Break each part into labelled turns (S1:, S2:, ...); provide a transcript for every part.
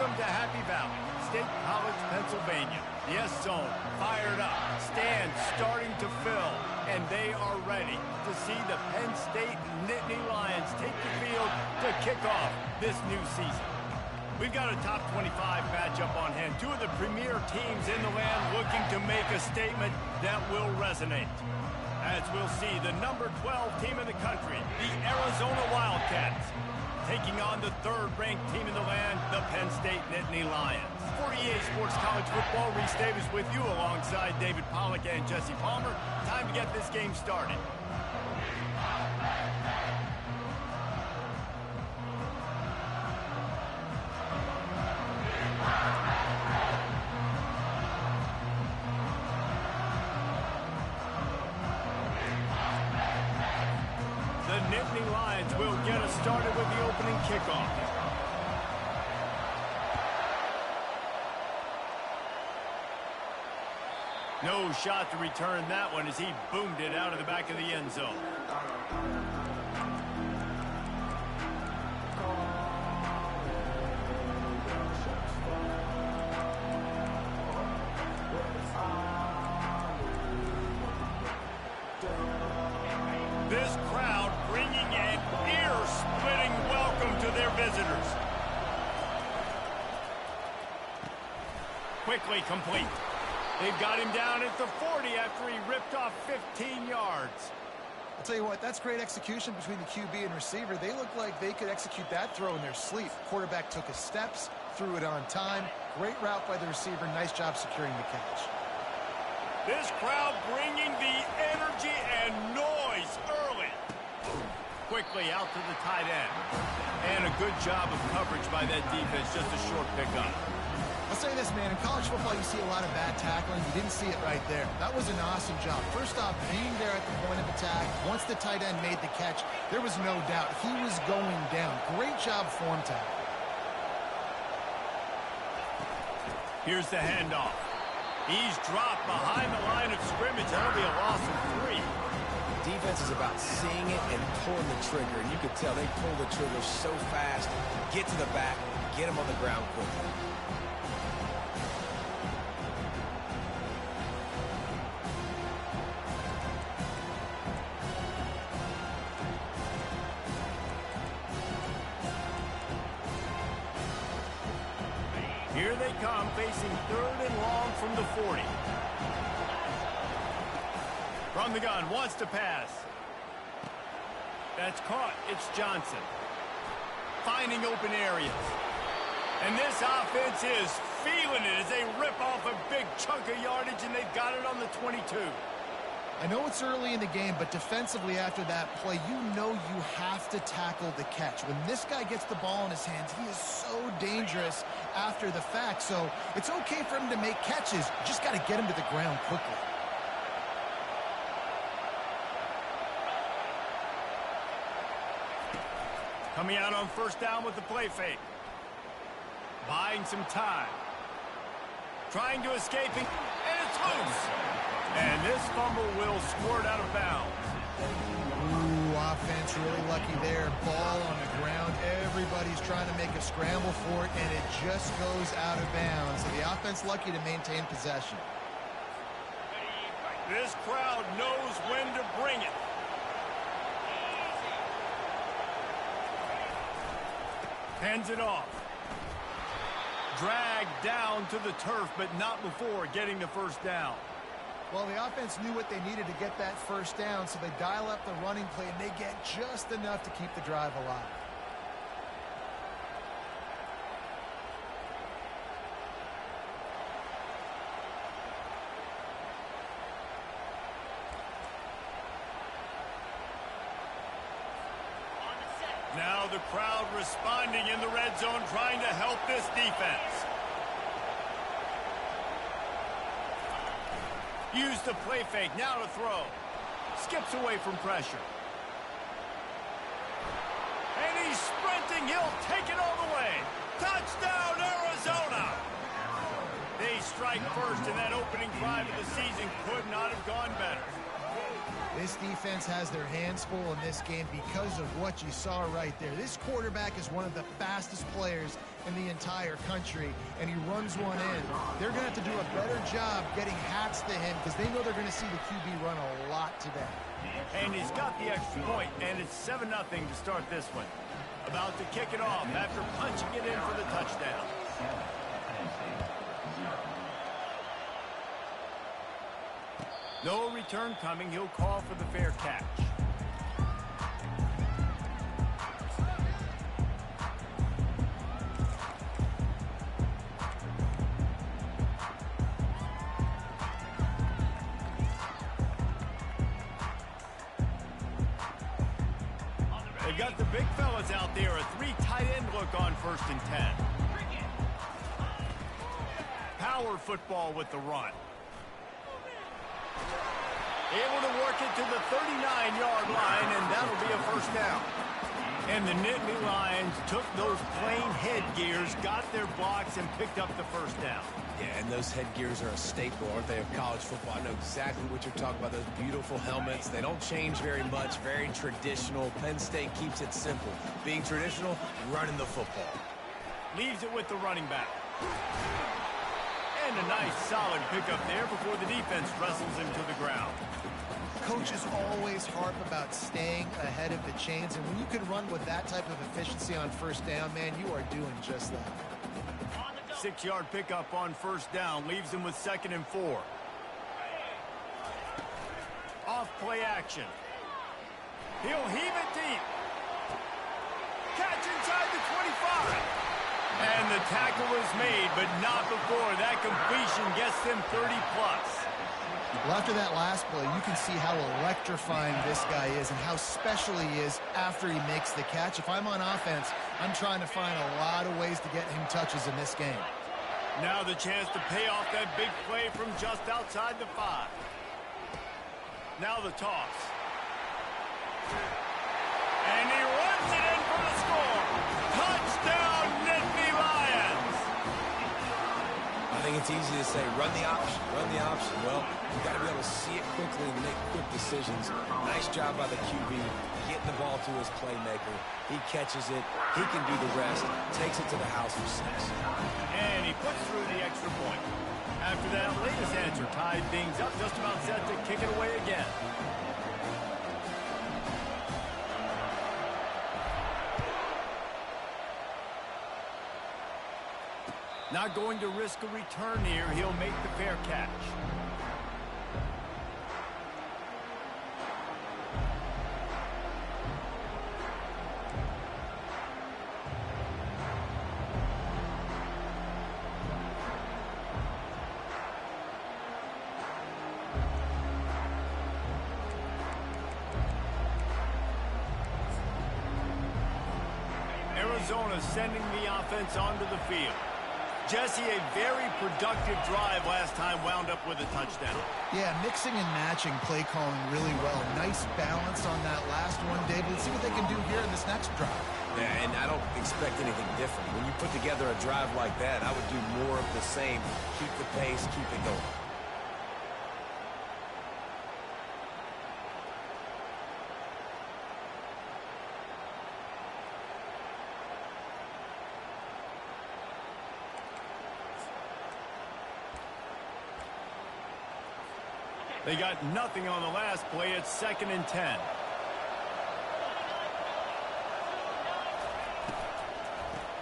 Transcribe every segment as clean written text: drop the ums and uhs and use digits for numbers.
S1: Welcome to Happy Valley, State College, Pennsylvania. The S-Zone fired up, stands starting to fill, and they are ready to see the Penn State Nittany Lions take the field to kick off this new season. We've got a top 25 matchup on hand. Two of the premier teams in the land looking to make a statement that will resonate. As we'll see, the number 12 team in the country, the Arizona Wildcats, taking on the third-ranked team in the land, the Penn State Nittany Lions. 48 Sports College Football, Reese Davis with you alongside David Pollack and Jesse Palmer. Time to get this game started. The Nittany Lions will get us started with the opening kickoff. No shot to return that one as he boomed it out of the back of the end zone. This crowd bringing an ear-splitting welcome to their visitors. Quickly complete. They've got him down at the 40 after he ripped off 15 yards.
S2: I'll tell you what, that's great execution between the QB and receiver. They look like they could execute that throw in their sleep. Quarterback took his steps, threw it on time. Great route by the receiver. Nice job securing the catch.
S1: This crowd bringing the energy and noise early. Quickly out to the tight end. And a good job of coverage by that defense. Just a short pickup.
S2: I'll say this, man. In college football, you see a lot of bad tackling. You didn't see it right there. That was an awesome job. First off, being there at the point of attack. Once the tight end made the catch, there was no doubt he was going down. Great job form tackle.
S1: Here's the handoff. He's dropped behind the line of scrimmage. That'll be a loss of 3.
S3: Defense is about seeing it and pulling the trigger. And you can tell they pull the trigger so fast. Get to the back, get him on the ground quickly.
S1: Here they come, facing 3rd and long from the 40. From the gun, wants to pass. That's caught. It's Johnson. Finding open areas. And this offense is feeling it as they rip off a big chunk of yardage, and they've got it on the 22.
S2: I know it's early in the game, but defensively after that play, you know you have to tackle the catch. When this guy gets the ball in his hands, he is so dangerous after the fact. So it's okay for him to make catches. You just got to get him to the ground quickly.
S1: Coming out on first down with the play fake. Buying some time. Trying to escape, and it's loose. And this fumble will squirt out of bounds.
S2: Ooh, offense really lucky there. Ball on the ground. Everybody's trying to make a scramble for it, and it just goes out of bounds. So the offense lucky to maintain possession.
S1: This crowd knows when to bring it. Hands it off. Dragged down to the turf, but not before getting the first down.
S2: Well, the offense knew what they needed to get that first down, so they dial up the running play, and they get just enough to keep the drive alive.
S1: Now the crowd responding in the red zone, trying to help this defense. Use the play fake, now to throw. Skips away from pressure. And he's sprinting, he'll take it all the way. Touchdown, Arizona! They strike first, and that opening drive of the season could not have gone better.
S2: This defense has their hands full in this game because of what you saw right there. This quarterback is one of the fastest players in the entire country, and he runs one in. They're going to have to do a better job getting hats to him because they know they're going to see the QB run a lot today.
S1: And he's got the extra point, and it's 7-0 to start this one. About to kick it off after punching it in for the touchdown. No return coming. He'll call for the fair catch. They got the big fellas out there. A 3 tight end look on 1st and 10. Power football with the run. Able to work it to the 39-yard line, and that'll be a 1st down. And the Nittany Lions took those plain headgears, got their blocks, and picked up the 1st down.
S3: Yeah, and those headgears are a staple, aren't they, of college football? I know exactly what you're talking about, those beautiful helmets. They don't change very much, very traditional. Penn State keeps it simple. Being traditional, running the football.
S1: Leaves it with the running back. And a nice, solid pickup there before the defense wrestles him to the ground.
S2: Coaches always harp about staying ahead of the chains, and when you can run with that type of efficiency on 1st down, man, you are doing just that.
S1: 6-yard pickup on 1st down leaves him with 2nd and 4. Off play action. He'll heave it deep. Catch inside the 25. And the tackle is made, but not before that completion gets them 30+.
S2: Well, after that last play, you can see how electrifying this guy is and how special he is after he makes the catch. If I'm on offense, I'm trying to find a lot of ways to get him touches in this game.
S1: Now the chance to pay off that big play from just outside the 5. Now the toss. And he runs it in for the score. Touchdown, Nittany Lions.
S3: I think it's easy to say, run the option, run the option. Well, you've got to be able to see it quickly and make quick decisions. Nice job by the QB, getting the ball to his playmaker. He catches it, he can do the rest, takes it to the house for 6.
S1: And he puts through the extra point. After that latest answer tied things up, just about set to kick it away again. Not going to risk a return here. He'll make the fair catch. Arizona sending the offense onto the field. Jesse, a very productive drive last time wound up with a touchdown.
S2: Yeah, mixing and matching play calling really well. Nice balance on that last one, David. Let's see what they can do here in this next drive.
S3: Yeah, and I don't expect anything different. When you put together a drive like that, I would do more of the same. Keep the pace, keep it going.
S1: They got nothing on the last play. It's 2nd and 10.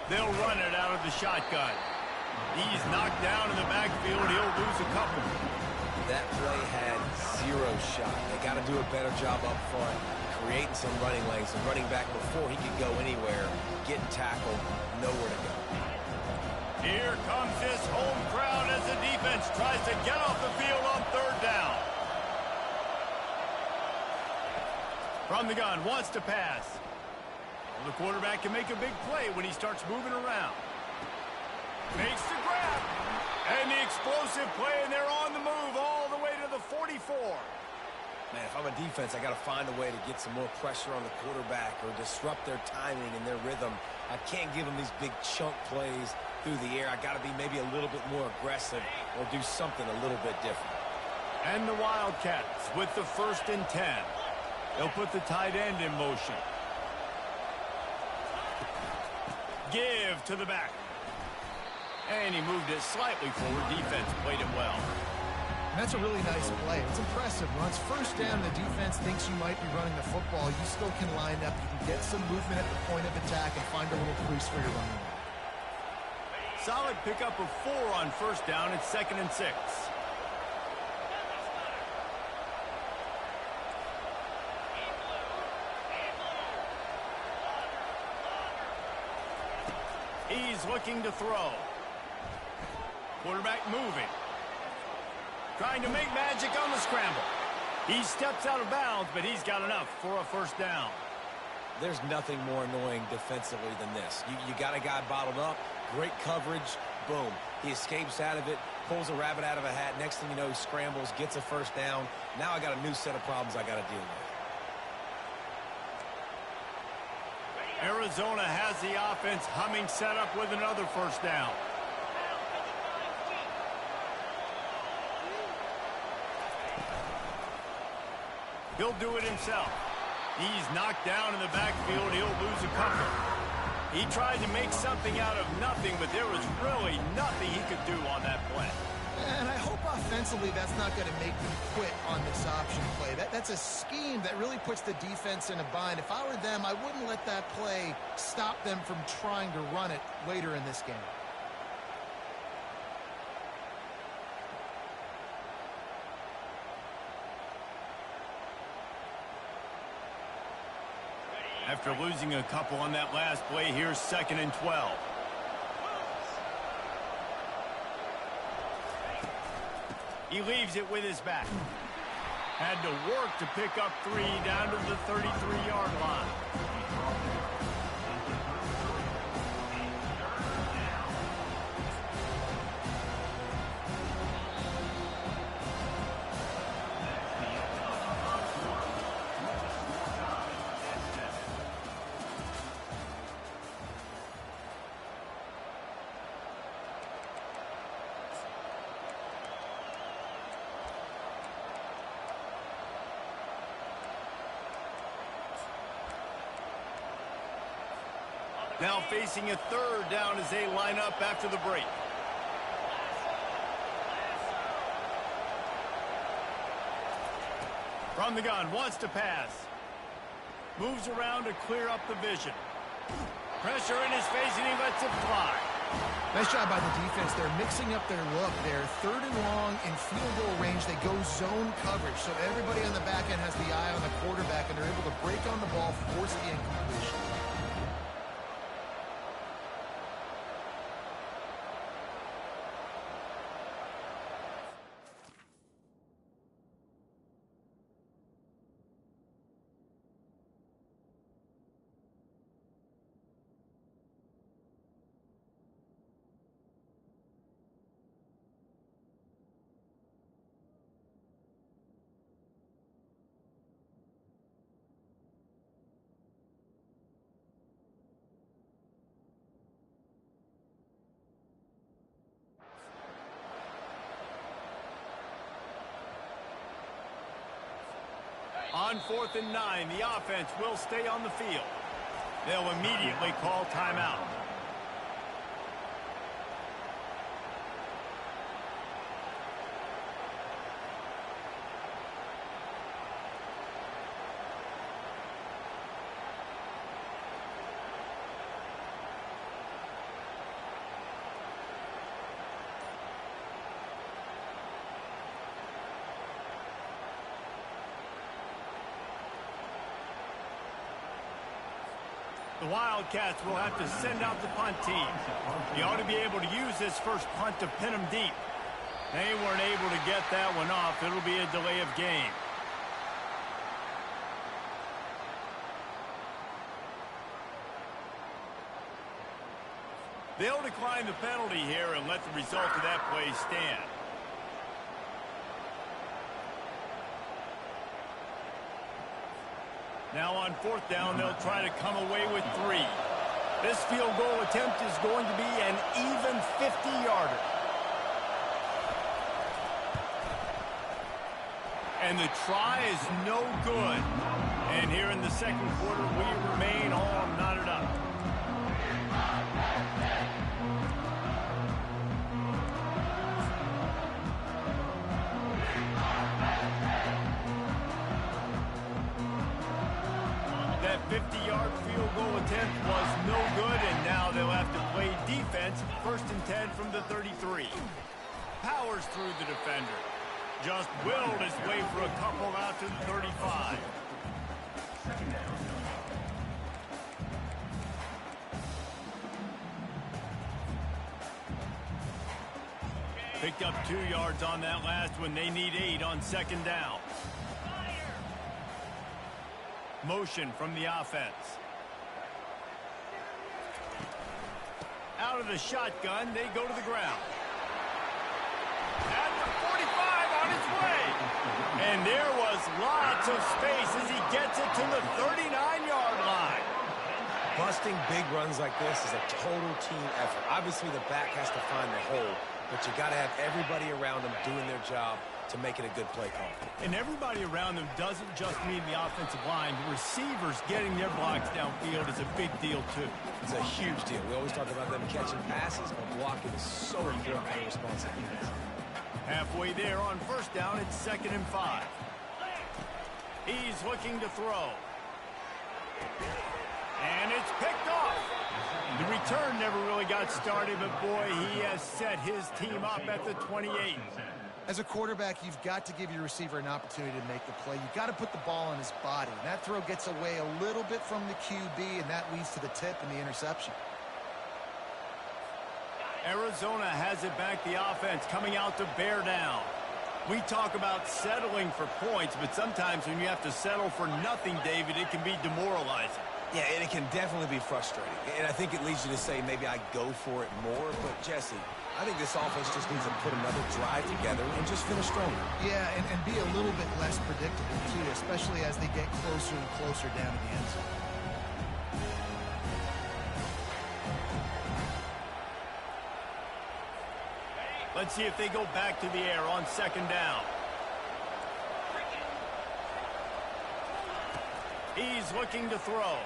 S1: They'll run it out of the shotgun. He's knocked down in the backfield. He'll lose a couple.
S3: That play had 0 shot. They got to do a better job up front, creating some running lanes. The running back before he could go anywhere, getting tackled, nowhere to go.
S1: Here comes this home crowd as the defense tries to get off the field on 3rd down. From the gun, wants to pass. Well, the quarterback can make a big play when he starts moving around. Makes the grab. And the explosive play, and they're on the move all the way to the 44.
S3: Man, if I'm a defense, I got to find a way to get some more pressure on the quarterback or disrupt their timing and their rhythm. I can't give them these big chunk plays through the air. I got to be maybe a little bit more aggressive or do something a little bit different.
S1: And the Wildcats with the 1st and 10. They'll put the tight end in motion. Give to the back. And he moved it slightly forward. Defense played it well.
S2: And that's a really nice play. It's impressive. When it's first down, the defense thinks you might be running the football. You still can line up. You can get some movement at the point of attack and find a little crease for your running back.
S1: Solid pickup of 4 on first down. It's 2nd and 6. He's looking to throw. Quarterback moving. Trying to make magic on the scramble. He steps out of bounds, but he's got enough for a first down.
S3: There's nothing more annoying defensively than this. You got a guy bottled up, great coverage, boom. He escapes out of it, pulls a rabbit out of a hat. Next thing you know, he scrambles, gets a first down. Now I got a new set of problems I got to deal with.
S1: Arizona has the offense humming, set up with another first down. He'll do it himself. He's knocked down in the backfield. He'll lose a couple. He tried to make something out of nothing, but there was really nothing he could do on that play.
S2: And I hope offensively that's not going to make them quit on this option play. That's a scheme that really puts the defense in a bind. If I were them, I wouldn't let that play stop them from trying to run it later in this game.
S1: After losing a couple on that last play, here's 2nd and 12. He leaves it with his back. Had to work to pick up 3 down to the 33-yard line. Now facing a 3rd down as they line up after the break. From the gun, wants to pass. Moves around to clear up the vision. Pressure in his face, and he lets it fly.
S2: Nice job by the defense. They're mixing up their look. They're 3rd and long in field goal range. They go zone coverage, so everybody on the back end has the eye on the quarterback, and they're able to break on the ball, force the incompletion.
S1: On 4th and 9, the offense will stay on the field. They'll immediately call timeout. The Wildcats will have to send out the punt team. You ought to be able to use this first punt to pin them deep. They weren't able to get that one off. It'll be a delay of game. They'll decline the penalty here and let the result of that play stand. Now on 4th down, they'll try to come away with 3. This field goal attempt is going to be an even 50-yarder. And the try is no good. And here in the 2nd quarter, we remain all knotted up. 50-yard field goal attempt was no good, and now they'll have to play defense. 1st and 10 from the 33. Powers through the defender. Just willed his way for a couple out to the 35. Picked up 2 yards on that last one. They need 8 on 2nd down. Motion from the offense. Out of the shotgun, they go to the ground. At the 45 on his way. And there was lots of space as he gets it to the 39-yard line.
S3: Busting big runs like this is a total team effort. Obviously, the back has to find the hole, but you got to have everybody around them doing their job to make it a good play call.
S1: And everybody around them doesn't just mean the offensive line. The receivers getting their blocks downfield is a big deal, too.
S3: It's a huge deal. We always talk about them catching passes, but blocking is so important for their responsibilities.
S1: Halfway there on 1st down, it's 2nd and 5. He's looking to throw. And it's picked off. The return never really got started, but boy, he has set his team up at the 28.
S2: As a quarterback, you've got to give your receiver an opportunity to make the play. You've got to put the ball on his body. And that throw gets away a little bit from the QB, and that leads to the tip and the interception.
S1: Arizona has it back, the offense coming out to bear down. We talk about settling for points, but sometimes when you have to settle for nothing, David, it can be demoralizing.
S3: Yeah, and it can definitely be frustrating. And I think it leads you to say maybe I go for it more. But, Jesse, I think this offense just needs to put another drive together and just finish stronger.
S2: Yeah, and be a little bit less predictable, too, especially as they get closer and closer down to the end zone.
S1: Let's see if they go back to the air on 2nd down. He's looking to throw.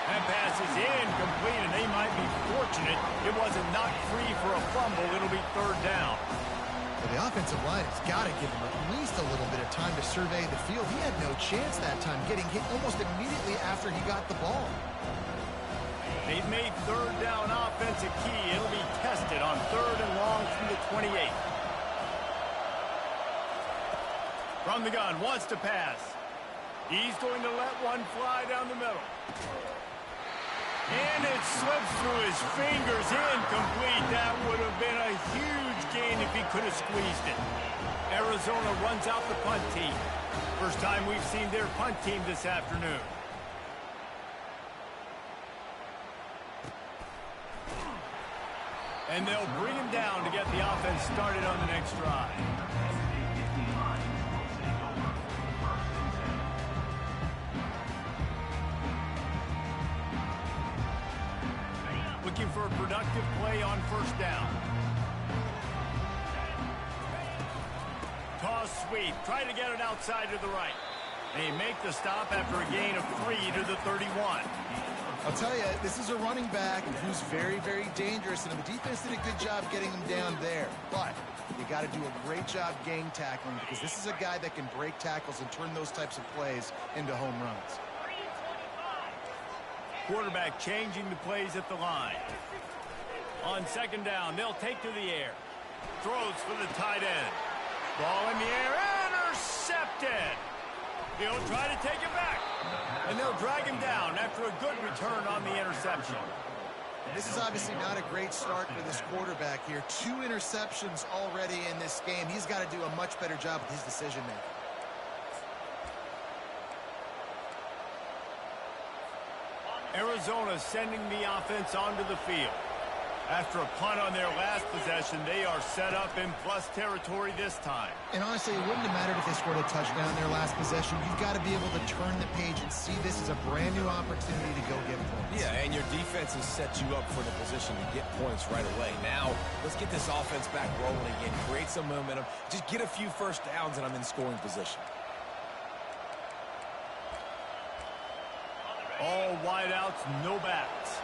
S1: That pass is incomplete, and they might be fortunate it wasn't knocked free for a fumble. It'll be 3rd down.
S2: Well, the offensive line has got to give him at least a little bit of time to survey the field. He had no chance that time, getting hit almost immediately after he got the ball.
S1: They've made 3rd down offense a key. It'll be tested on 3rd and long from the 28. From the gun, wants to pass. He's going to let one fly down the middle. And it slips through his fingers, incomplete. That would have been a huge gain if he could have squeezed it. Arizona runs out the punt team. First time we've seen their punt team this afternoon. And they'll bring him down to get the offense started on the next drive. Looking for a productive play on 1st down. Toss sweep. Try to get it outside to the right. They make the stop after a gain of 3 to the 31.
S2: I'll tell you, this is a running back who's very, very dangerous, and the defense did a good job getting him down there. But you got to do a great job gang tackling, because this is a guy that can break tackles and turn those types of plays into home runs.
S1: Quarterback changing the plays at the line. On 2nd down, they'll take to the air. Throws for the tight end. Ball in the air, intercepted. He'll try to take it back. And they'll drag him down after a good return on the interception.
S2: This is obviously not a great start for this quarterback here. 2 interceptions already in this game. He's got to do a much better job with his decision-making.
S1: Arizona sending the offense onto the field. After a punt on their last possession, they are set up in plus territory this time.
S2: And honestly, it wouldn't have mattered if they scored a touchdown on their last possession. You've got to be able to turn the page and see this as a brand new opportunity to go get points.
S3: Yeah, and your defense has set you up for the position to get points right away. Now, let's get this offense back rolling again, create some momentum, just get a few 1st downs, and I'm in scoring position.
S1: All wideouts, no backs.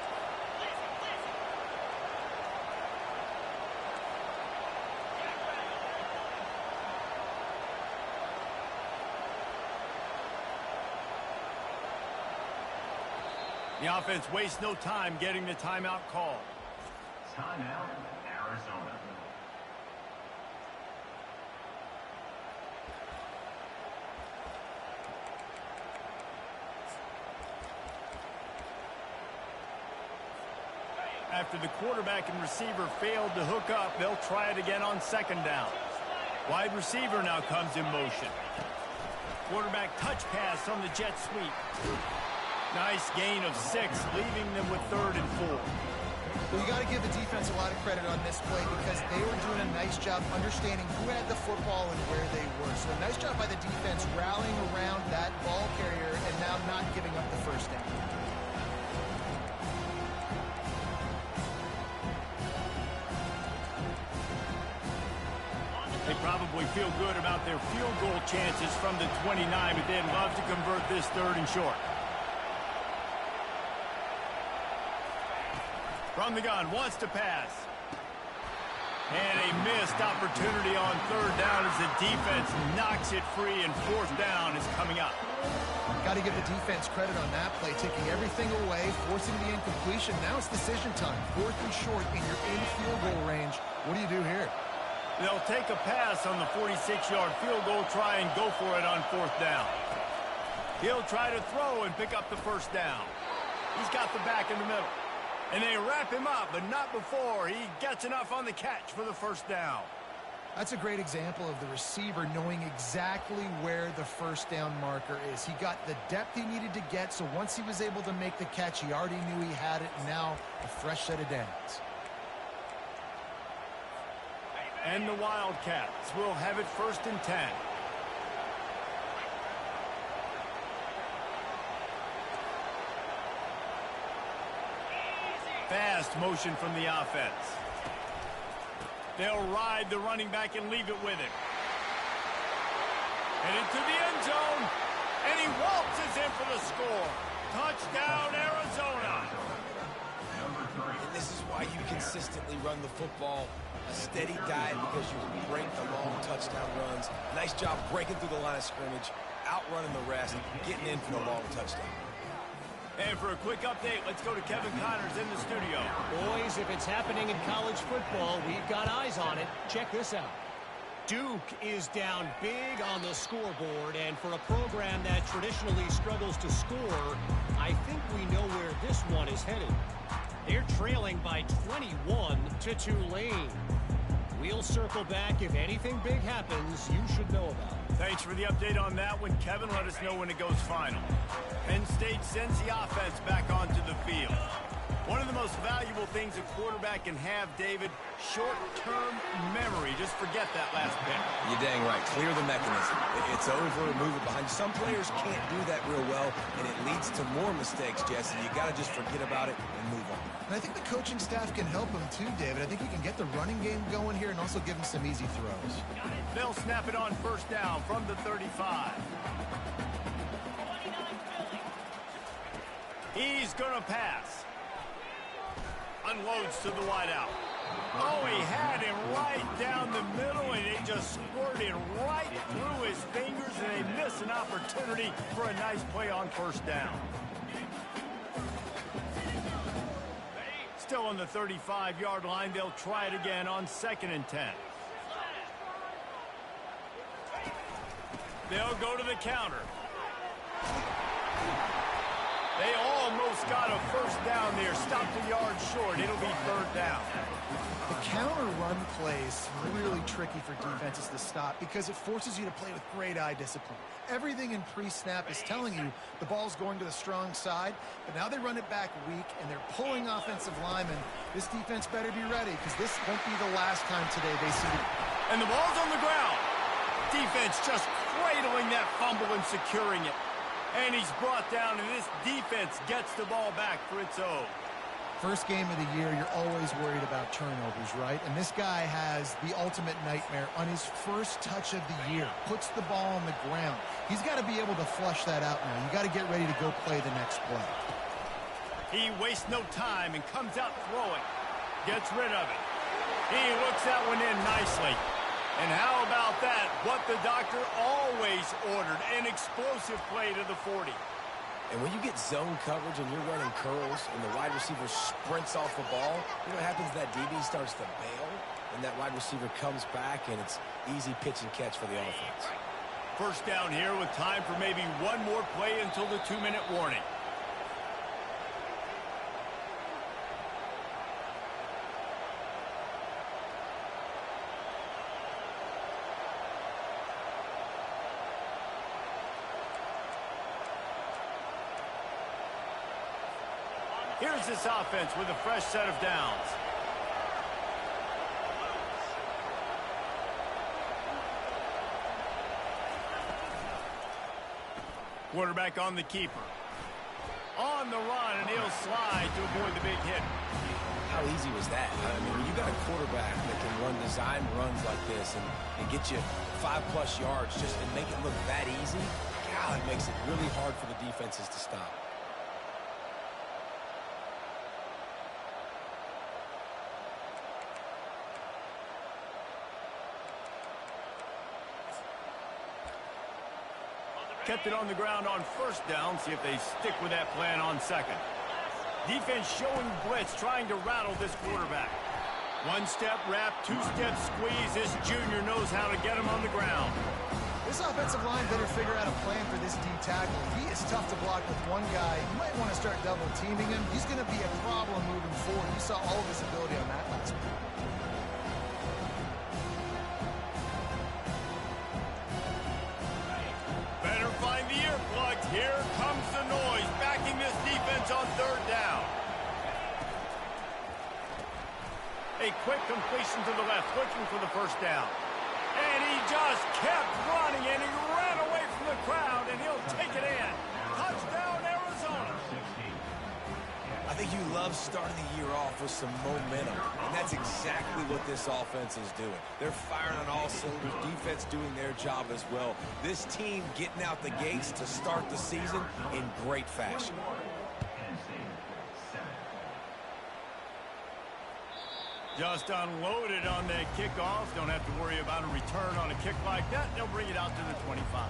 S1: The offense wastes no time getting the timeout call.
S4: Timeout, Arizona.
S1: After the quarterback and receiver failed to hook up, they'll try it again on second down. Wide receiver now comes in motion. Quarterback touch pass on the jet sweep. Nice gain of 6, leaving them with 3rd and 4.
S2: Well, you got to give the defense a lot of credit on this play because they were doing a nice job understanding who had the football and where they were. So a nice job by the defense rallying around that ball carrier and now not giving up the first down.
S1: They probably feel good about their field goal chances from the 29, but they'd love to convert this 3rd and short. From the gun, wants to pass. And a missed opportunity on 3rd down as the defense knocks it free, and 4th down is coming up.
S2: Got to give the defense credit on that play, taking everything away, forcing the incompletion. Now it's decision time. 4th and short, and you're in field goal range. What do you do here?
S1: They'll take a pass on the 46-yard field goal, try and go for it on 4th down. He'll try to throw and pick up the 1st down. He's got the back in the middle. And they wrap him up, but not before he gets enough on the catch for the 1st down.
S2: That's a great example of the receiver knowing exactly where the 1st down marker is. He got the depth he needed to get, so once he was able to make the catch, he already knew he had it, and now a fresh set of downs.
S1: And the Wildcats will have it 1st and 10. Fast motion from the offense. They'll ride the running back and leave it with him. And into the end zone. And he waltzes in for the score. Touchdown, Arizona.
S3: And this is why you consistently run the football. A steady diet because you break the long touchdown runs. Nice job breaking through the line of scrimmage, outrunning the rest, getting in for the long touchdown.
S1: And for a quick update, let's go to Kevin Connors in the studio.
S5: Boys, if it's happening in college football, we've got eyes on it. Check this out. Duke is down big on the scoreboard, and for a program that traditionally struggles to score, I think we know where this one is headed. They're trailing by 21 to Tulane. We'll circle back. If anything big happens, you should know about it.
S1: Thanks for the update on that one, Kevin. Let us know when it goes final. Penn State sends the offense back onto the field. One of the most valuable things a quarterback can have, David, short-term memory. Just forget that last pick.
S3: You're dang right. Clear the mechanism. It's over. Move it behind you. Some players can't do that real well, and it leads to more mistakes, Jesse. You got to just forget about it and move on.
S2: And I think the coaching staff can help him too, David. I think he can get the running game going here and also give him some easy throws.
S1: They'll snap it on 1st down from the 35. He's going to pass. Unloads to the wideout. Oh, he had him right down the middle, and it just squirted right through his fingers, and they miss an opportunity for a nice play on 1st down. Still on the 35-yard line. They'll try it again on 2nd and 10. They'll go to the counter. They almost got a 1st down there. Stopped a yard short. It'll be 3rd down.
S2: The counter run plays really tricky for defenses to stop because it forces you to play with great eye discipline. Everything in pre-snap is telling you the ball's going to the strong side, but now they run it back weak, and they're pulling offensive linemen. This defense better be ready because this won't be the last time today they see it.
S1: And the ball's on the ground. Defense just cradling that fumble and securing it. And he's brought down, and this defense gets the ball back for its own.
S2: First game of the year, you're always worried about turnovers, right? And this guy has the ultimate nightmare on his first touch of the year. Puts the ball on the ground. He's got to be able to flush that out now. You got to get ready to go play the next play.
S1: He wastes no time and comes out throwing. Gets rid of it. He looks that one in nicely. And how about that? What the doctor always ordered, an explosive play to the 40.
S3: And when you get zone coverage and you're running curls and the wide receiver sprints off the ball, you know what happens? That DB starts to bail, and that wide receiver comes back, and it's easy pitch and catch for the offense.
S1: First down here with time for maybe one more play until the 2-minute warning. Here's this offense with a fresh set of downs. Quarterback on the keeper. On the run, and he'll slide to avoid the big hit.
S3: How easy was that? I mean, when you got a quarterback that can run design runs like this and get you 5+ yards just and make it look that easy, God, it makes it really hard for the defenses to stop.
S1: Kept it on the ground on first down. See if they stick with that plan on second. Defense showing blitz, trying to rattle this quarterback. One-step wrap, two-step squeeze. This junior knows how to get him on the ground.
S2: This offensive line better figure out a plan for this D tackle. He is tough to block with one guy. You might want to start double teaming him. He's going to be a problem moving forward. You saw all of his ability on that last week.
S1: Here comes the noise, backing this defense on third down. A quick completion to the left, looking for the first down. And he just kept running, and he ran away from the crowd, and he'll take it in. Touchdown, Arizona.
S3: I think you love starting the year off with some momentum, and that's exactly what this offense is doing. They're firing on all cylinders, defense doing their job as well. This team getting out the gates to start the season in great fashion.
S1: Just unloaded on that kickoff. Don't have to worry about a return on a kick like that. They'll bring it out to the 25.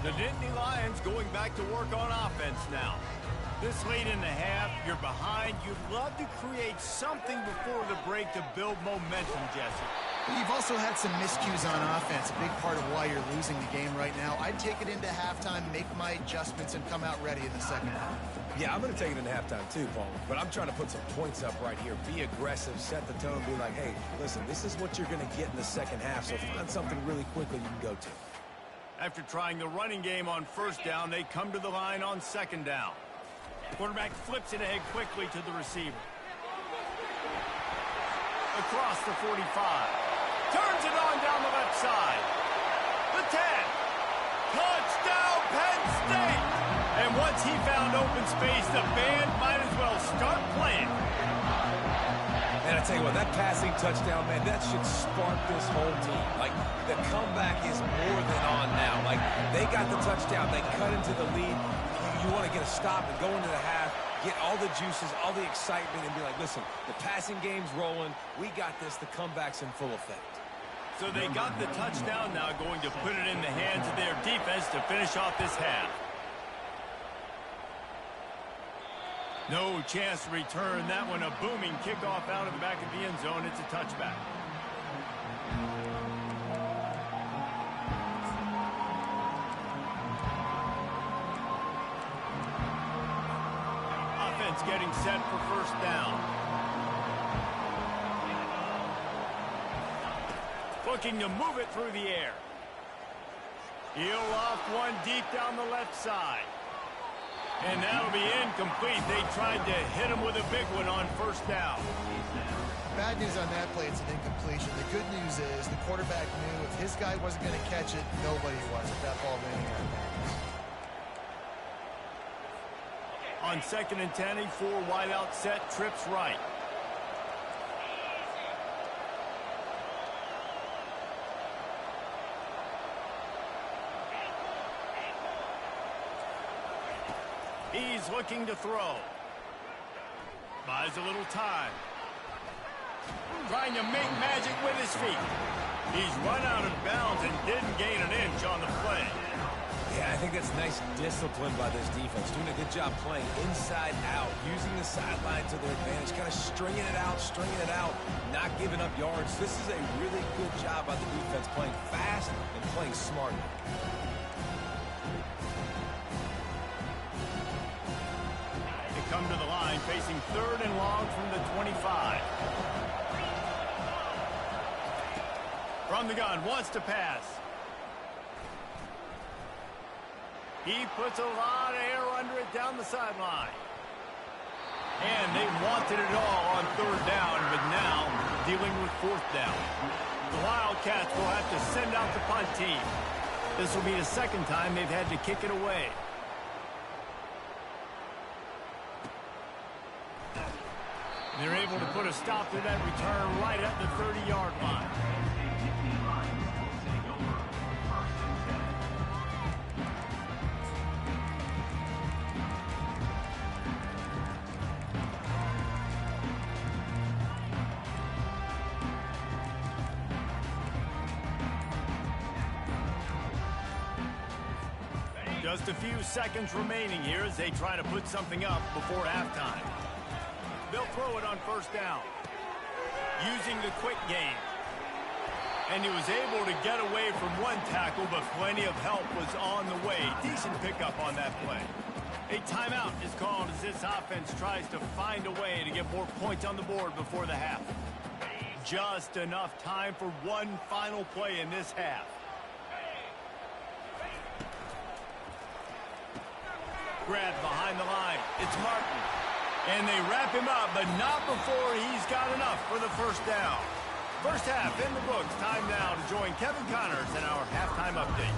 S1: The Nittany Lions going back to work on offense now. This late in the half, you're behind. You'd love to create something before the break to build momentum, Jesse.
S2: You've also had some miscues on offense, a big part of why you're losing the game right now. I'd take it into halftime, make my adjustments, and come out ready in the second half.
S3: Yeah, I'm going to take it into halftime too, Paul. But I'm trying to put some points up right here. Be aggressive, set the tone, be like, hey, listen, this is what you're going to get in the second half, so find something really quickly you can go to.
S1: After trying the running game on first down, they come to the line on second down. Quarterback flips it ahead quickly to the receiver. Across the 45. Turns it on down the left side. The 10. Touchdown, Penn State! And once he found open space, the band might as well start playing.
S3: Man, I tell you what, that passing touchdown, man, that should spark this whole team. Like, the comeback is more than on now. Like, they got the touchdown. They cut into the lead. You want to get a stop and go into the half, get all the juices, all the excitement, and be like, listen, the passing game's rolling. We got this. The comeback's in full effect.
S1: So they got the touchdown now, going to put it in the hands of their defense to finish off this half. No chance to return that one. A booming kickoff out of the back of the end zone. It's a touchback. Offense getting set for first down. Looking to move it through the air. He'll off one deep down the left side. And that'll be incomplete. They tried to hit him with a big one on first down.
S2: Bad news on that play, it's an incompletion. The good news is the quarterback knew if his guy wasn't going to catch it, nobody was if that ball went in there.
S1: On second and 10, a 4 wide out set, trips right. He's looking to throw. Buys a little time. Trying to make magic with his feet. He's run out of bounds and didn't gain an inch on the play.
S3: Yeah, I think that's nice discipline by this defense. Doing a good job playing inside out, using the sideline to their advantage, kind of stringing it out, not giving up yards. This is a really good job by the defense, playing fast and playing smart.
S1: They come to the line facing 3rd and long from the 25. From the gun, wants to pass. He puts a lot of air under it down the sideline. And they wanted it all on 3rd down, but now dealing with 4th down. The Wildcats will have to send out the punt team. This will be the 2nd time they've had to kick it away. They're able to put a stop to that return right at the 30-yard line. Just a few seconds remaining here as they try to put something up before halftime. They'll throw it on 1st down. Using the quick game. And he was able to get away from one tackle, but plenty of help was on the way. Decent pickup on that play. A timeout is called as this offense tries to find a way to get more points on the board before the half. Just enough time for one final play in this half. Grab behind the line. It's Martin. And they wrap him up, but not before he's got enough for the 1st down. First half in the books. Time now to join Kevin Connors in our halftime update.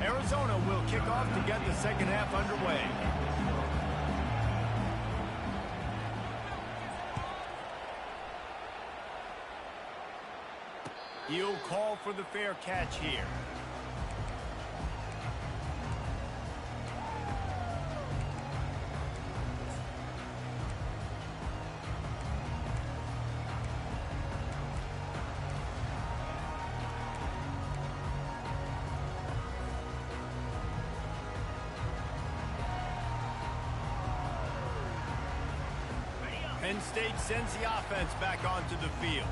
S1: Arizona will kick off to get the 2nd half underway. He'll call for the fair catch here. Penn State sends the offense back onto the field.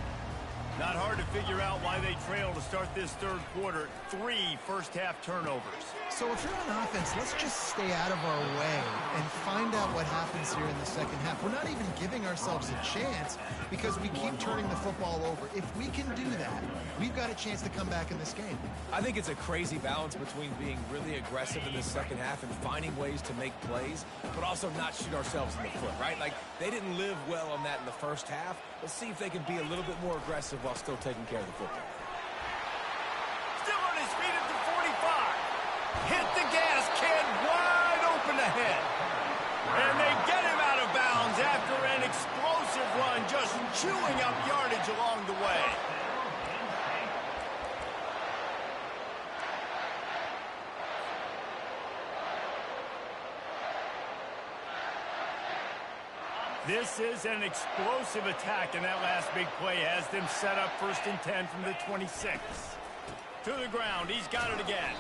S1: Not hard to figure out why they trail to start this 3rd quarter. 3 first-half turnovers.
S2: So if you're on offense, let's just stay out of our way and find out what happens here in the 2nd half. We're not even giving ourselves a chance because we keep turning the football over. If we can do that, we've got a chance to come back in this game.
S3: I think it's a crazy balance between being really aggressive in the 2nd half and finding ways to make plays, but also not shoot ourselves in the foot, right? Like, they didn't live well on that in the 1st half. Let's see if they can be a little bit more aggressive while still taking care of the football.
S1: Still on his feet at the 45. Hit the gas, kid, wide open ahead. And they get him out of bounds after an explosive run, just chewing up yardage along the way. This is an explosive attack, and that last big play has them set up 1st and 10 from the 26. To the ground, he's got it again.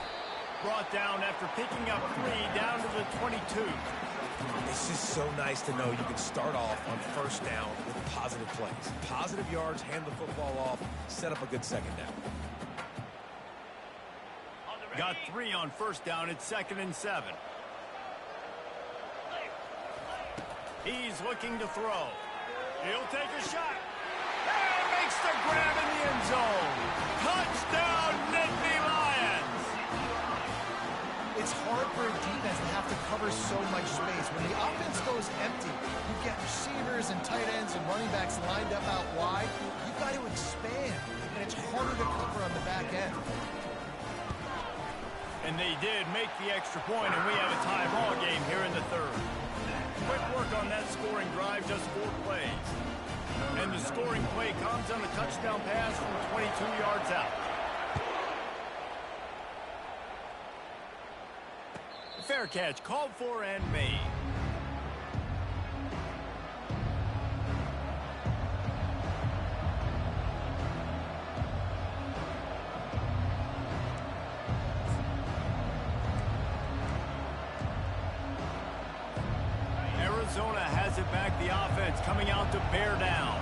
S1: Brought down after picking up 3 down to the 22.
S3: It's just so nice to know you can start off on 1st down with positive plays. Positive yards, hand the football off, set up a good 2nd down.
S1: Got 3 on 1st down. It's 2nd and 7. He's looking to throw. He'll take a shot. And makes the grab in the end zone. Touchdown, Nittany Lions!
S2: It's hard for a defense to have to cover so much space. When the offense goes empty, you get receivers and tight ends and running backs lined up out wide. You've got to expand, and it's harder to cover on the back end.
S1: And they did make the extra point, and we have a tie ball game here in the 3rd. Quick work on that scoring drive, just 4 plays. And the scoring play comes on a touchdown pass from 22 yards out. Fair catch called for and made. draws it back. The offense coming out to bear down.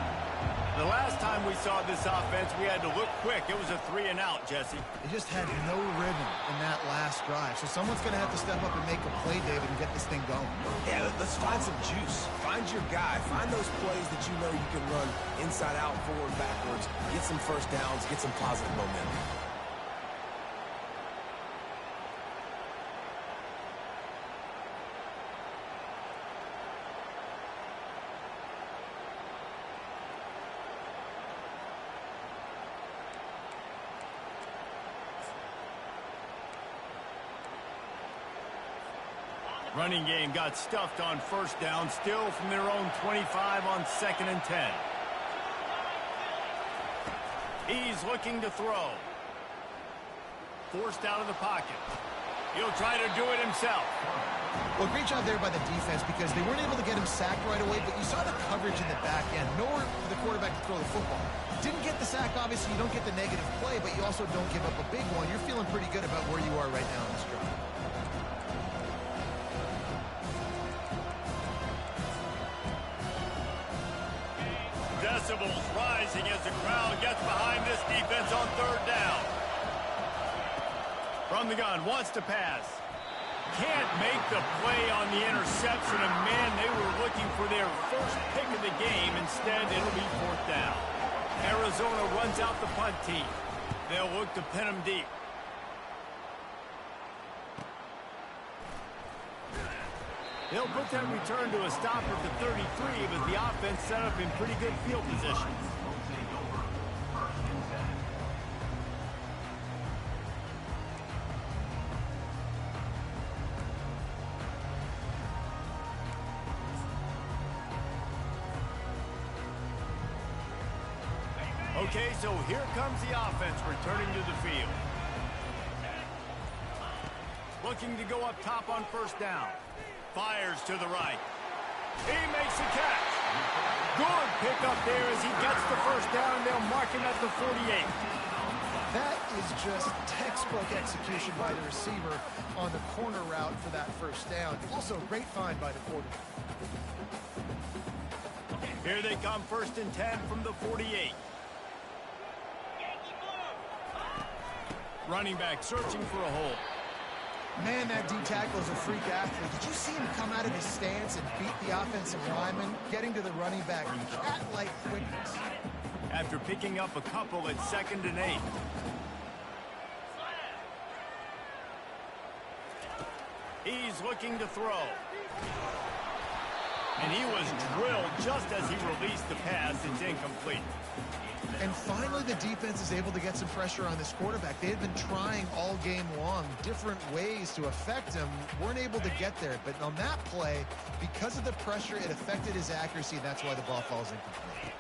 S1: The last time we saw this offense, we had to look quick. It was a 3-and-out, Jesse.
S2: They just had no rhythm in that last drive. So someone's going to have to step up and make a play, David, and get this thing going.
S3: Yeah, let's find some juice. Find your guy. Find those plays that you know you can run inside out, forward, backwards. Get some first downs. Get some positive momentum.
S1: Running game got stuffed on first down, still from their own 25 on 2nd and 10. He's looking to throw. Forced out of the pocket. He'll try to do it himself.
S2: Well, great job there by the defense because they weren't able to get him sacked right away, but you saw the coverage in the back end. Nowhere for the quarterback to throw the football. Didn't get the sack, obviously. You don't get the negative play, but you also don't give up a big one. You're feeling pretty good about where you are right now in this drive.
S1: Decibels rising as the crowd gets behind this defense on 3rd down. From the gun, wants to pass. Can't make the play on the interception, and man, they were looking for their first pick of the game. Instead, it'll be 4th down. Arizona runs out the punt team. They'll look to pin them deep. They'll put that return to a stop at the 33, but the offense set up in pretty good field position. Okay, so here comes the offense returning to the field. Looking to go up top on first down. Fires to the right. He makes the catch. Good pickup there as he gets the first down, and they'll mark him at the 48.
S2: That is just textbook execution by the receiver on the corner route for that first down. Also, great find by the quarterback.
S1: Here they come, 1st and 10 from the 48. Running back searching for a hole.
S2: Man, that D-tackle is a freak athlete. Did you see him come out of his stance and beat the offensive lineman, getting to the running back? Cat-like quickness.
S1: After picking up a couple at 2nd and 8. He's looking to throw. And he was drilled just as he released the pass. It's incomplete.
S2: And finally, the defense is able to get some pressure on this quarterback. They had been trying all game long different ways to affect him. Weren't able to get there. But on that play, because of the pressure, it affected his accuracy, and that's why the ball falls incomplete.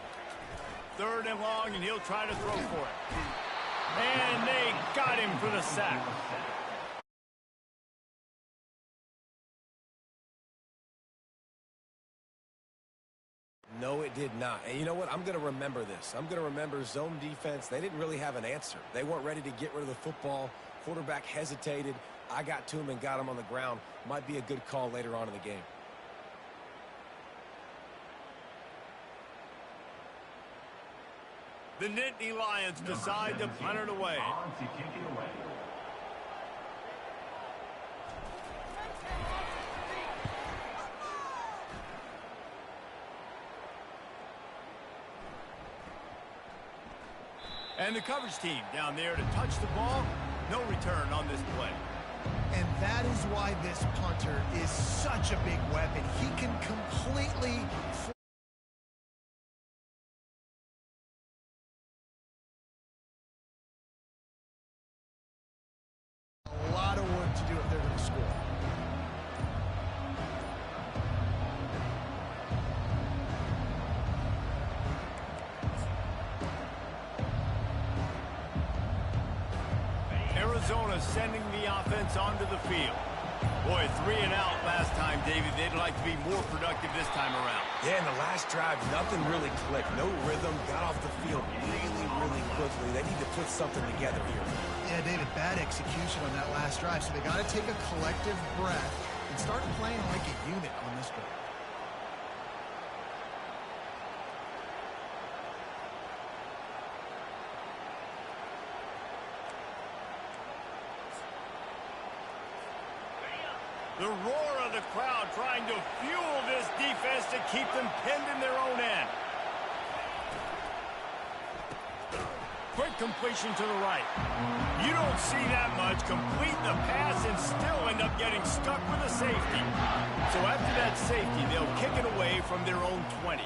S1: 3rd and long, and he'll try to throw for it. And they got him for the sack.
S3: No, it did not. And you know what? I'm going to remember this. I'm going to remember zone defense. They didn't really have an answer. They weren't ready to get rid of the football. Quarterback hesitated. I got to him and got him on the ground. Might be a good call later on in the game.
S1: The Nittany Lions decide to punt it away. And the coverage team down there to touch the ball. No return on this play.
S2: And that is why this punter is such a big weapon. He can completely... a lot of work to do if they're going to score.
S1: Arizona sending the offense onto the field. Boy, 3 and out last time, David. They'd like to be more productive this time around.
S3: Yeah, in the last drive, nothing really clicked. No rhythm. Got off the field really quickly. They need to put something together here.
S2: Yeah, David, bad execution on that last drive. So they got to take a collective breath and start playing like a unit on this drive.
S1: The roar of the crowd trying to fuel this defense to keep them pinned in their own end. Quick completion to the right. You don't see that much. Complete the pass and still end up getting stuck with a safety. So after that safety, they'll kick it away from their own 20.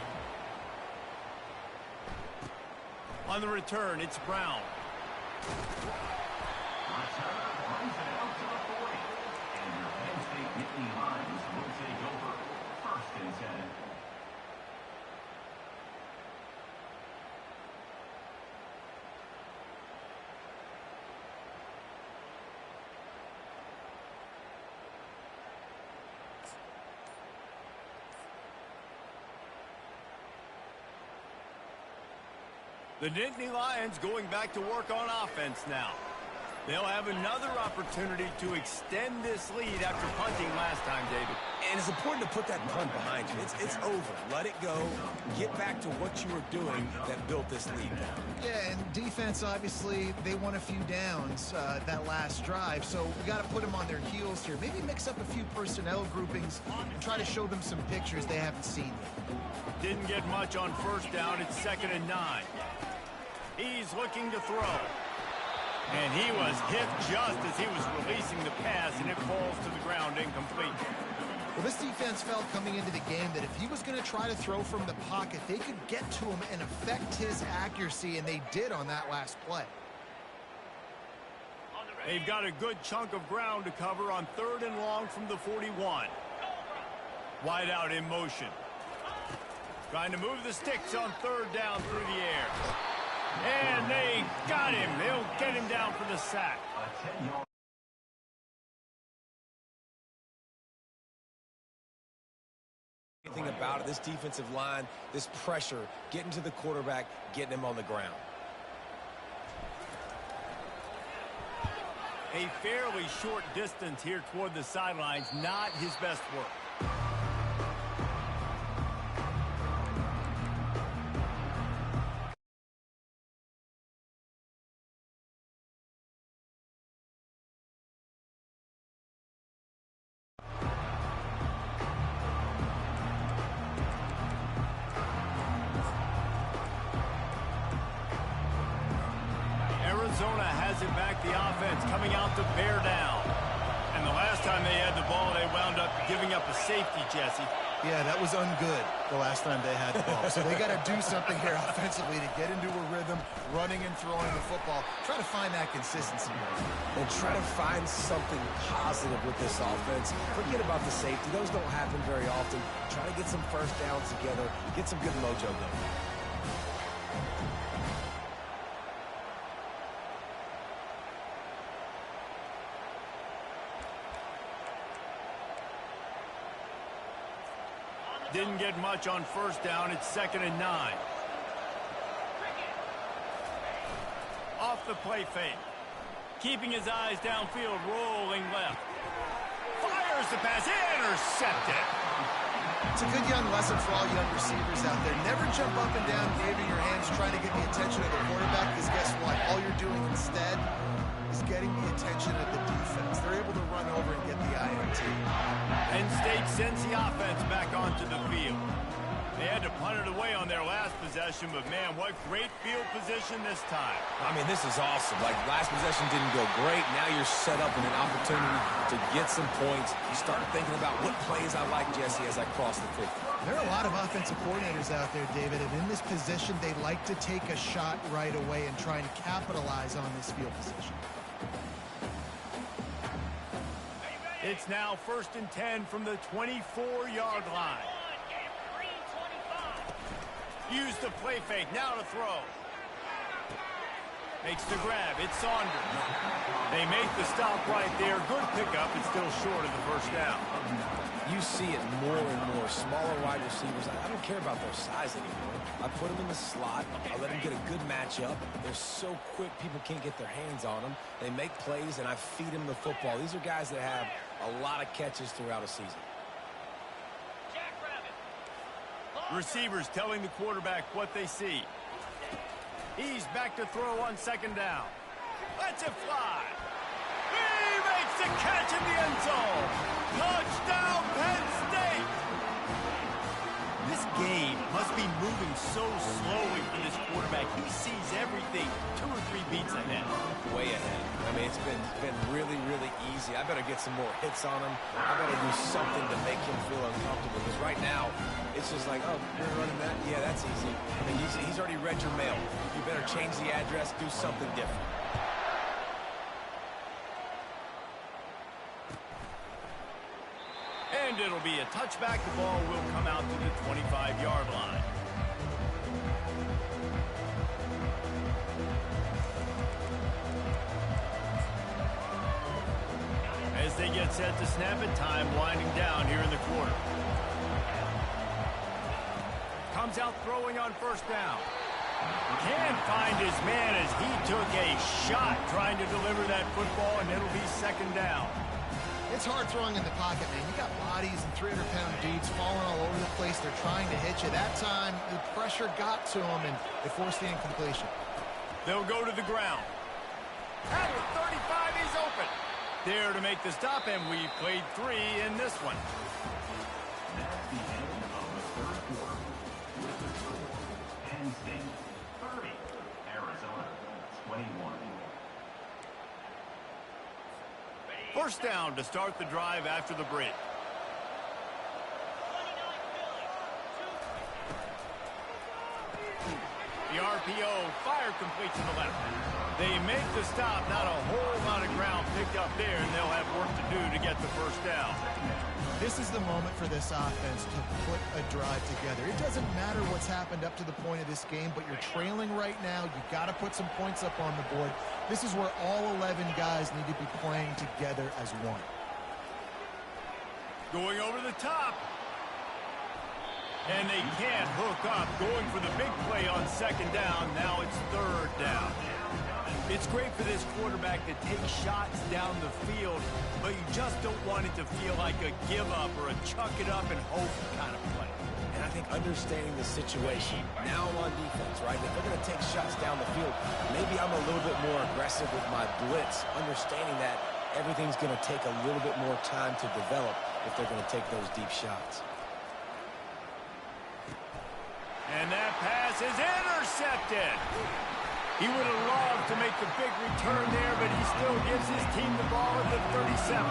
S1: On the return, it's Brown. The Nittany Lions going back to work on offense now. They'll have another opportunity to extend this lead after punting last time, David.
S3: And it's important to put that punt behind you. It's over. Let it go. Get back to what you were doing that built this lead down.
S2: Yeah, and defense, obviously, they won a few downs that last drive, so we got to put them on their heels here. Maybe mix up a few personnel groupings and try to show them some pictures they haven't seen yet.
S1: Didn't get much on first down. It's 2nd and 9. He's looking to throw. And he was hit just as he was releasing the pass, and it falls to the ground incomplete.
S2: Well, this defense felt coming into the game that if he was going to try to throw from the pocket, they could get to him and affect his accuracy, and they did on that last play.
S1: They've got a good chunk of ground to cover on 3rd and long from the 41. Wide out in motion. Trying to move the sticks on 3rd down through the air. And they got him. They'll get him down for the sack.
S3: Anything about it, this defensive line, this pressure, getting to the quarterback, getting him on the ground.
S1: A fairly short distance here toward the sidelines, not his best work. Arizona has it back, the offense coming out to bear down. And the last time they had the ball, they wound up giving up a safety, Jesse.
S2: Yeah, that was ungood the last time they had the ball. So they got to do something here offensively to get into a rhythm, running and throwing the football. Try to find that consistency.
S3: And try to find something positive with this offense. Forget about the safety. Those don't happen very often. Try to get some first downs together, get some good mojo going.
S1: Didn't get much on first down. It's 2nd and 9. Off the play fake. Keeping his eyes downfield, rolling left. Fires the pass, intercepted.
S2: It's a good young lesson for all young receivers out there. Never jump up and down, waving your hands, trying to get the attention of the quarterback, because guess what? All you're doing instead is getting the attention of the defense. They're able to run over and get the INT.
S1: Penn State sends the offense back onto the field. They had to punt it away on their last possession, but man, what great field position this time.
S3: I mean, this is awesome. Like, last possession didn't go great. Now you're set up in an opportunity to get some points. You start thinking about what plays I like, Jesse, as I cross the 50.
S2: There are a lot of offensive coordinators out there, David, and in this position, they like to take a shot right away and try and capitalize on this field position.
S1: It's now 1st and 10 from the 24-yard line. Use the play fake, now to throw. Makes the grab, it's Saunders. They make the stop right there. Good pickup, it's still short of the first down.
S3: You see it more and more. Smaller wide receivers, I don't care about their size anymore. I put them in the slot. I let them get a good matchup. They're so quick, people can't get their hands on them. They make plays, and I feed them the football. These are guys that have a lot of catches throughout a season.
S1: Receivers telling the quarterback what they see. He's back to throw on 2nd down. Lets it fly. He makes makes a catch in the end zone. Touchdown, Penn State! This game must be moving so slowly for this quarterback. He sees everything 2 or 3 beats ahead.
S3: Way ahead. I mean, it's been really, really easy. I better get some more hits on him. I better do something to make him feel uncomfortable. Because right now, it's just like, oh, you're running that? Yeah, that's easy. I mean, he's already read your mail. You better change the address, do something different.
S1: And it'll be a touchback. The ball will come out to the 25-yard line. As they get set to snap it, time winding down here in the quarter. Comes out throwing on first down. Can't find his man as he took a shot trying to deliver that football, and it'll be second down.
S2: It's hard throwing in the pocket, man. You got bodies and 300-pound dudes falling all over the place. They're trying to hit you. That time, the pressure got to him, and it forced the incompletion.
S1: They'll go to the ground. At the 35, he's open. There to make the stop, and we played 3 in this one.
S4: That's the end of the third quarter. With the score, Penn State 30, Arizona 21.
S1: First down to start the drive after the break. The RPO fire complete to the left. They make the stop. Not a whole lot of ground picked up there, and they'll have work to do to get the first down.
S2: This is the moment for this offense to put a drive together. It doesn't matter what's happened up to the point of this game, but you're trailing right now. You've got to put some points up on the board. This is where all 11 guys need to be playing together as one.
S1: Going over the top. And they can't hook up. Going for the big play on second down. Now it's third down. It's great for this quarterback to take shots down the field, but you just don't want it to feel like a give-up or a chuck-it-up and hope kind of play.
S3: And I think understanding the situation, now I'm on defense, right? If they're going to take shots down the field, maybe I'm a little bit more aggressive with my blitz, understanding that everything's going to take a little bit more time to develop if they're going to take those deep shots.
S1: And that pass is intercepted. He would have loved to make the big return there, but he still gives his team the ball at the 37.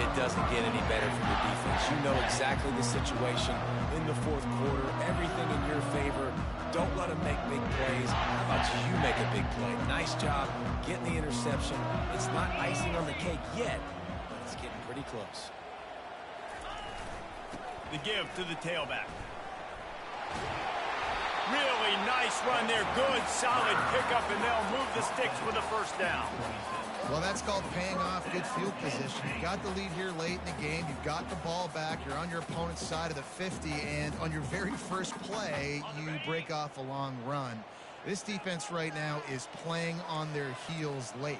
S3: It doesn't get any better from the defense. You know exactly the situation in the fourth quarter. Everything in your favor. Don't let them make big plays. How about you make a big play? Nice job getting the interception. It's not icing on the cake yet, but it's getting pretty close.
S1: The give to the tailback. Really nice run there. Good, solid pickup, and they'll move the sticks for the first down.
S2: Well, that's called paying off good field position. You got the lead here late in the game. You've got the ball back. You're on your opponent's side of the 50, and on your very first play, you break off a long run. This defense right now is playing on their heels late.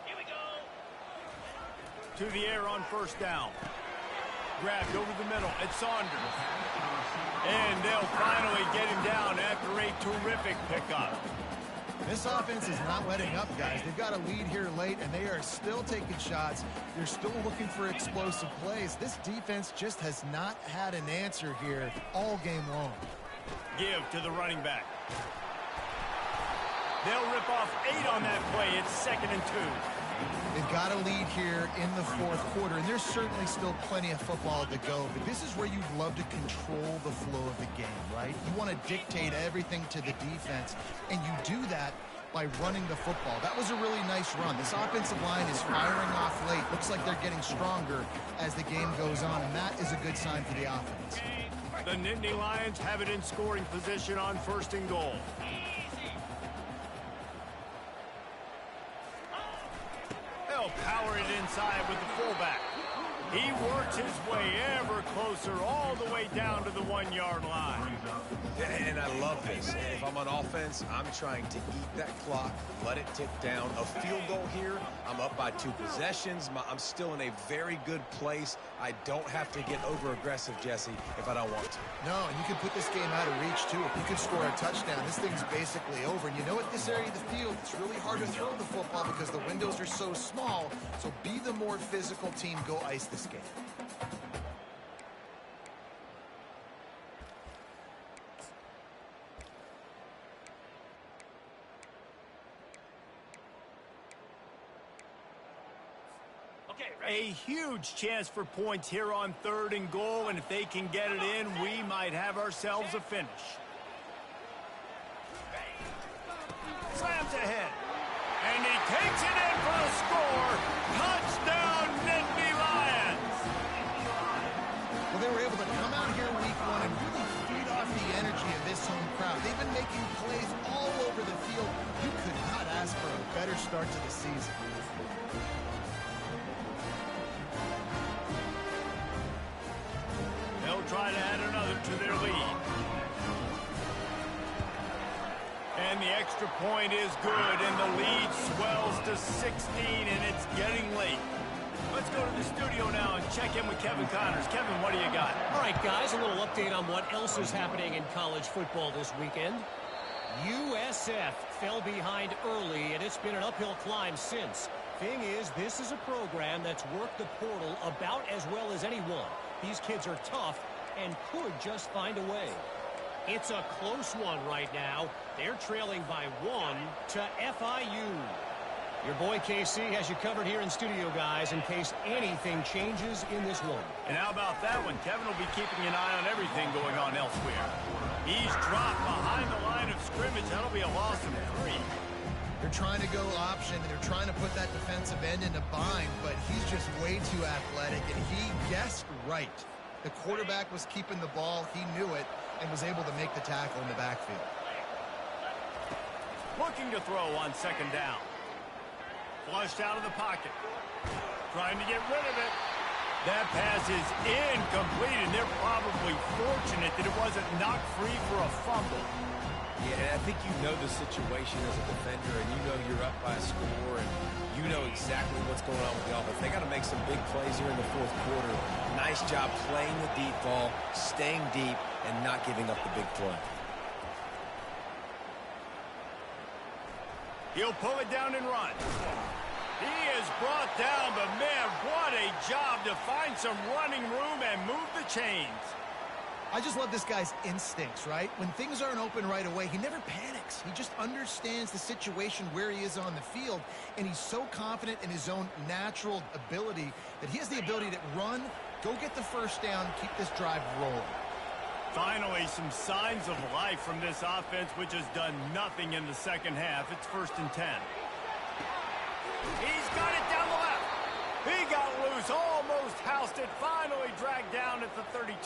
S5: Here we go.
S1: To the air on first down. Grabbed over the middle. It's Saunders. And they'll finally get him down after a terrific pickup.
S2: This offense is not letting up, guys. They've got a lead here late, and they are still taking shots. They're still looking for explosive plays. This defense just has not had an answer here all game long.
S1: Give to the running back. They'll rip off 8 on that play. It's 2nd and 2.
S2: They've got a lead here in the fourth quarter, and there's certainly still plenty of football to go, but this is where you'd love to control the flow of the game, right? You want to dictate everything to the defense, and you do that by running the football. That was a really nice run. This offensive line is firing off late. Looks like they're getting stronger as the game goes on, and that is a good sign for the offense.
S1: The Nittany Lions have it in scoring position on 1st and goal. They'll power it inside with the fullback. He works his way ever closer all the way down to the 1-yard line.
S3: And I love this. If I'm on offense, I'm trying to eat that clock, let it tick down. A field goal here, I'm up by 2 possessions. I'm still in a very good place. I don't have to get over-aggressive, Jesse, if I don't want to.
S2: No, and you can put this game out of reach, too. If you could score a touchdown, this thing's basically over. And you know what, this area of the field, it's really hard to throw the football because the windows are so small. So be the more physical team. Go ice this game.
S1: A huge chance for points here on 3rd and goal, and if they can get it in, we might have ourselves a finish. Slams ahead, and he takes it in for a score. Touchdown, Nittany Lions!
S2: Well, they were able to come out here week 1 and really feed off the energy of this home crowd. They've been making plays all over the field. You could not ask for a better start to the season.
S1: They'll try to add another to their lead. And the extra point is good, and the lead swells to 16, and it's getting late. Let's go to the studio now and check in with Kevin Connors. Kevin, what do you got?
S5: All right, guys, a little update on what else is happening in college football this weekend. USF fell behind early, and it's been an uphill climb since. Thing is, this is a program that's worked the portal about as well as anyone. These kids are tough and could just find a way. It's a close one right now. They're trailing by 1 to FIU. Your boy KC has you covered here in studio, guys, in case anything changes in this one.
S1: And how about that one? Kevin will be keeping an eye on everything going on elsewhere. He's dropped behind the line of scrimmage. That'll be a loss of 3.
S2: They're trying to go option, and they're trying to put that defensive end in a bind, but he's just way too athletic, and he guessed right. The quarterback was keeping the ball. He knew it and was able to make the tackle in the backfield.
S1: Looking to throw on 2nd down. Flushed out of the pocket. Trying to get rid of it. That pass is incomplete, and they're probably fortunate that it wasn't knocked free for a fumble.
S3: Yeah, I think you know the situation as a defender, and you know you're up by a score, and you know exactly what's going on with the offense. They got to make some big plays here in the 4th quarter. Nice job playing the deep ball, staying deep, and not giving up the big play.
S1: He'll pull it down and run. He is brought down, but man, what a job to find some running room and move the chains.
S2: I just love this guy's instincts, right? When things aren't open right away, he never panics. He just understands the situation where he is on the field, and he's so confident in his own natural ability that he has the ability to run, go get the 1st down, keep this drive rolling.
S1: Finally, some signs of life from this offense, which has done nothing in the 2nd half. It's 1st and 10. He's got it down the left. He got loose, almost housed it, finally dragged down at the 32.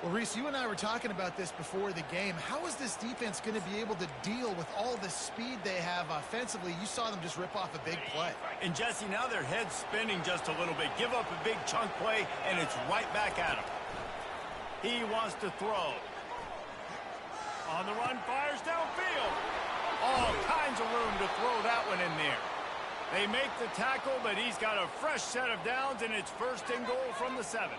S2: Well, Reese, you and I were talking about this before the game. How is this defense going to be able to deal with all the speed they have offensively? You saw them just rip off a big play.
S1: And, Jesse, now their head's spinning just a little bit. Give up a big chunk play, and it's right back at him. He wants to throw. On the run, fires downfield. All kinds of room to throw that one in there. They make the tackle, but he's got a fresh set of downs, and it's 1st and goal from the 7.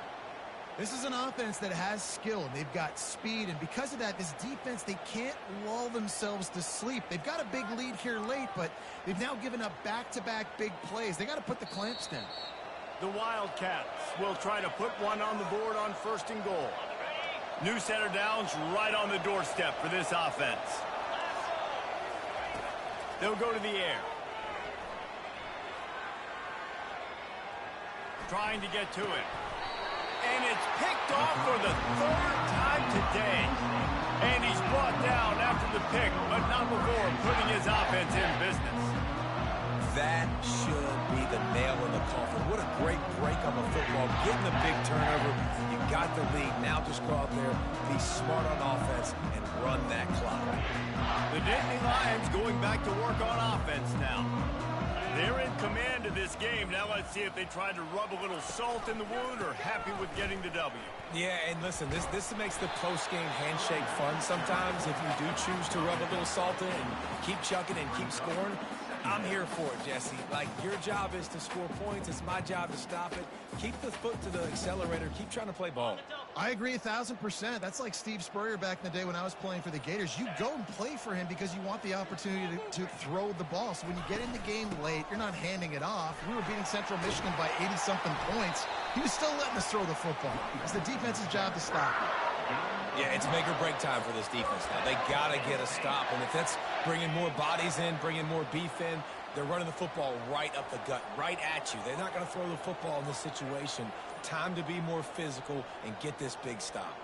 S2: This is an offense that has skill, and they've got speed, and because of that, this defense, they can't lull themselves to sleep. They've got a big lead here late, but they've now given up back-to-back big plays. They got to put the clamps down.
S1: The Wildcats will try to put one on the board on 1st and goal. New set of downs right on the doorstep for this offense. They'll go to the air. Trying to get to it. And it's picked off for the 3rd time today. And he's brought down after the pick, but not before putting his offense in business.
S3: That should be the nail in the coffin. What a great break on the football. Getting the big turnover. You got the lead. Now just go out there, be smart on offense, and run that clock.
S1: The Nittany Lions going back to work on offense now. They're in command of this game. Now let's see if they try to rub a little salt in the wound or happy with getting the W.
S3: Yeah, and listen, this makes the post-game handshake fun sometimes. If you do choose to rub a little salt in and keep chucking and keep scoring, I'm here for it, Jesse. Like, your job is to score points. It's my job to stop it. Keep the foot to the accelerator. Keep trying to play ball.
S2: I agree 1,000%. That's like Steve Spurrier back in the day when I was playing for the Gators. You go and play for him because you want the opportunity to throw the ball. So when you get in the game late, you're not handing it off. We were beating Central Michigan by 80-something points. He was still letting us throw the football. It's the defense's job to stop it.
S3: Yeah, it's make or break time for this defense now. They got to get a stop. And if that's bringing more bodies in, bringing more beef in, they're running the football right up the gut, right at you. They're not going to throw the football in this situation. Time to be more physical and get this big stop.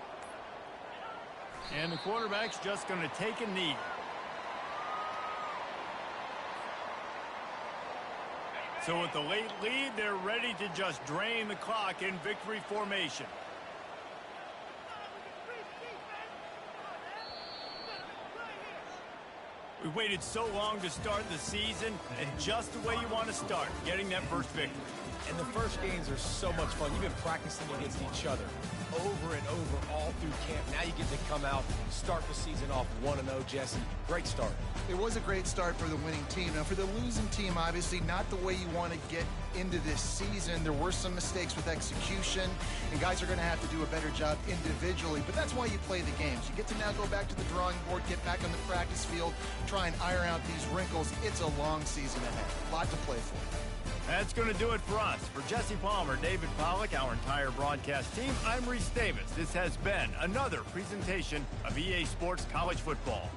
S1: And the quarterback's just going to take a knee. So with the late lead, they're ready to just drain the clock in victory formation. We waited so long to start the season, and just the way you want to start, getting that first victory.
S3: And the first games are so much fun. You've been practicing against each other over and over all through camp. Now you get to come out, start the season off 1-0, Jesse. Great start.
S2: It was a great start for the winning team. Now, for the losing team, obviously not the way you want to get into this season. There were some mistakes with execution, and guys are going to have to do a better job individually, but that's why you play the games. You get to now go back to the drawing board, get back on the practice field, try and iron out these wrinkles. It's a long season ahead. A lot to play for.
S1: That's going to do it for us. For Jesse Palmer, David Pollack, our entire broadcast team, I'm Reese Davis. This has been another presentation of EA Sports College Football.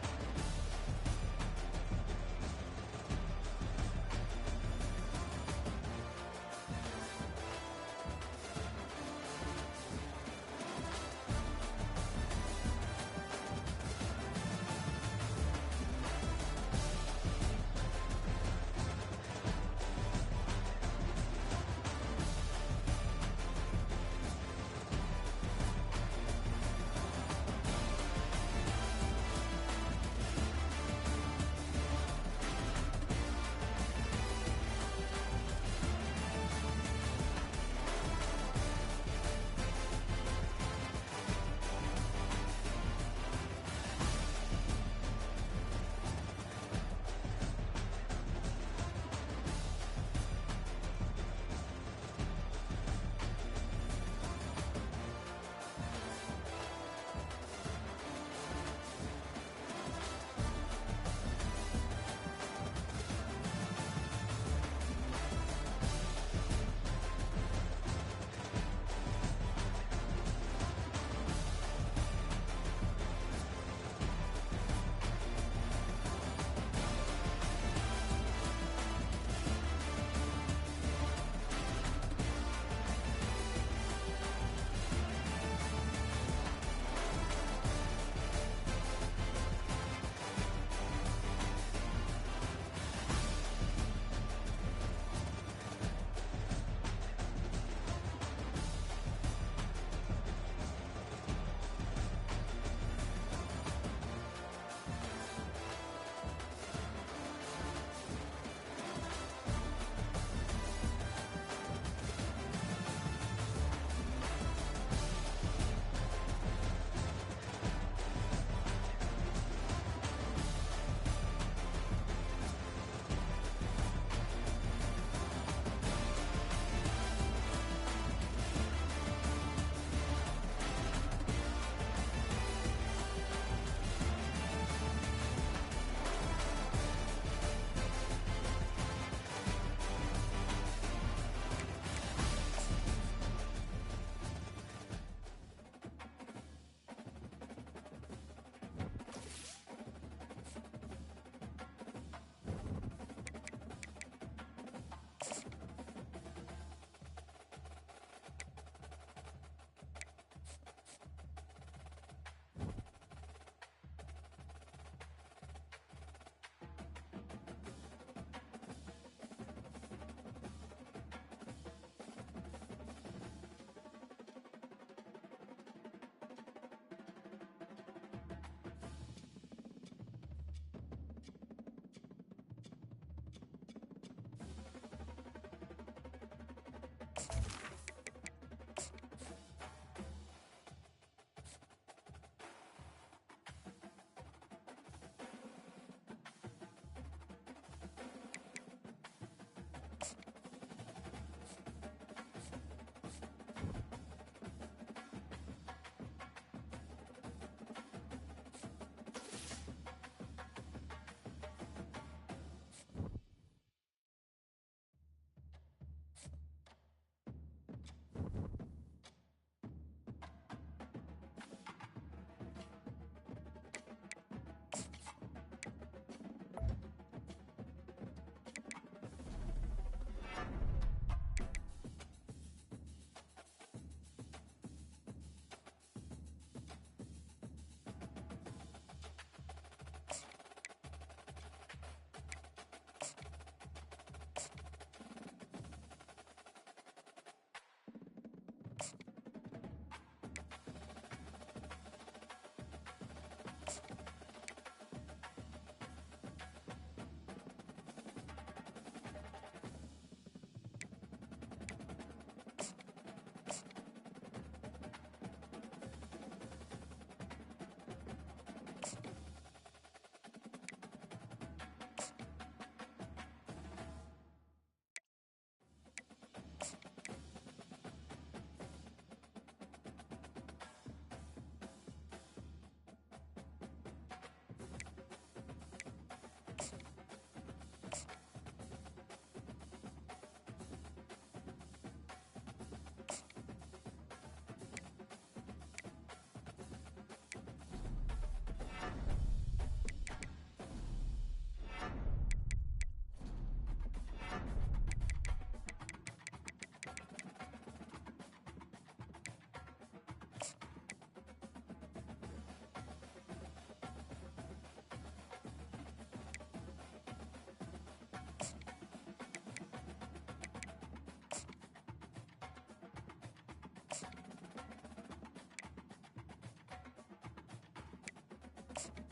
S6: Blitz.